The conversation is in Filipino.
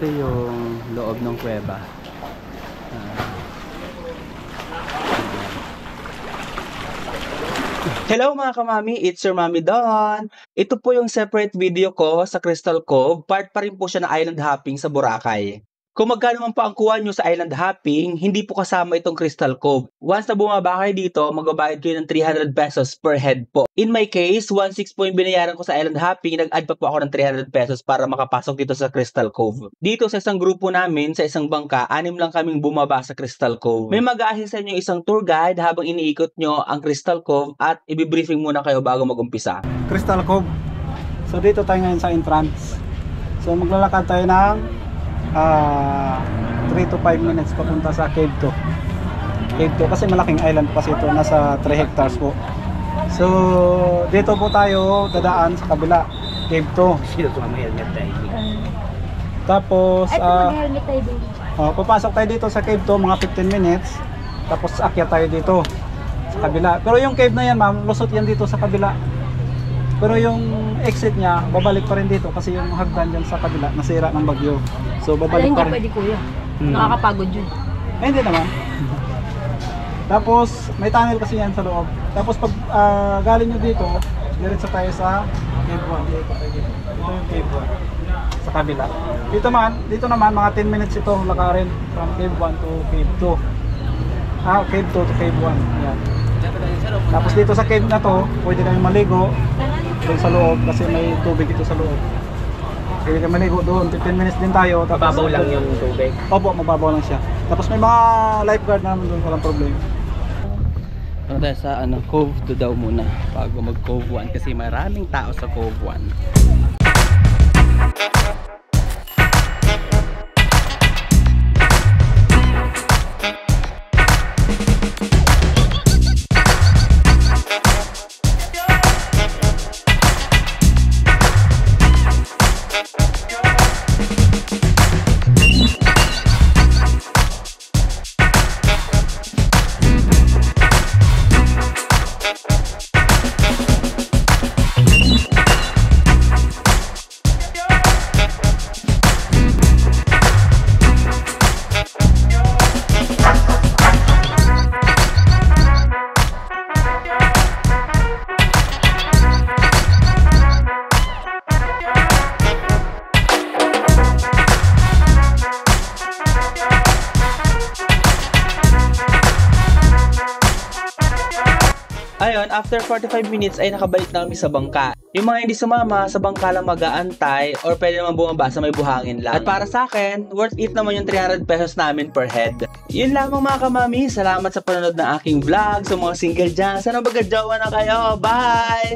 Ito yung loob ng kuweba. Hello mga kamami, it's your Mami Don. Ito po yung separate video ko sa Crystal Cove. Part pa rin po siya ng island hopping sa Boracay. Kung magkano man po ang kuha nyo sa island hopping, hindi po kasama itong Crystal Cove. Once na bumaba kayo dito, magbabayad kayo ng 300 pesos per head po. In my case, 1.6 po yung binayaran ko sa island hopping, nag-add pa po ako ng 300 pesos para makapasok dito sa Crystal Cove. Dito sa isang grupo namin, sa isang bangka, 6 lang kaming bumaba sa Crystal Cove. May mag-aahin sa inyo isang tour guide habang iniikot nyo ang Crystal Cove at i-briefing muna kayo bago mag-umpisa. Crystal Cove. So dito tayo ngayon sa entrance. So maglalakad tayo ng 3 to 5 minutes papunta sa Cave 2. Cave 2 kasi malaking island pa ito, nasa 3 hectares po. So dito po tayo dadaan sa kabila, Cave 2. Tapos papasok tayo dito sa Cave 2 mga 15 minutes. Tapos akyat tayo dito sa kabila. Pero yung cave na yan ma'am, lusot yan dito sa kabila. Pero yung exit niya, babalik pa rin dito kasi yung hagdan dyan sa kabila, nasira ng bagyo. So babalik pa rin. Hindi pwede kuya. Nakakapagod yun. Eh, hindi naman. Tapos may tunnel kasi yan sa loob. Tapos pag galing nyo dito, diretso tayo sa Cave 1. Ito yung Cave 1 sa kabila. Dito naman mga 10 minutes ito lakarin from Cave 1 to Cave 2. Cave 2 to Cave 1. Yan. Tapos dito sa cave na to, pwede kami maligo doon sa loob kasi may tubig ito sa loob. Pwede kami maligo doon, 15 minutes din tayo. Mababaw lang yung tubig? Opo, mababaw lang siya. Tapos may mga lifeguard naman doon, walang problema. Ano tayo sa Cove 2 daw muna bago mag Cove 1 kasi maraming tao sa Cove 1. Ayun, after 45 minutes ay nakabalik na kami sa bangka. Yung mga hindi sumama, sa bangka lang mag-aantay or pwede naman bumaba sa may buhangin lang. At para sa akin, worth it naman yung 300 pesos namin per head. Yun lamang mga kamami, salamat sa panonood ng aking vlog. Sa mga single dyan, sana magka-jowa na kayo. Bye!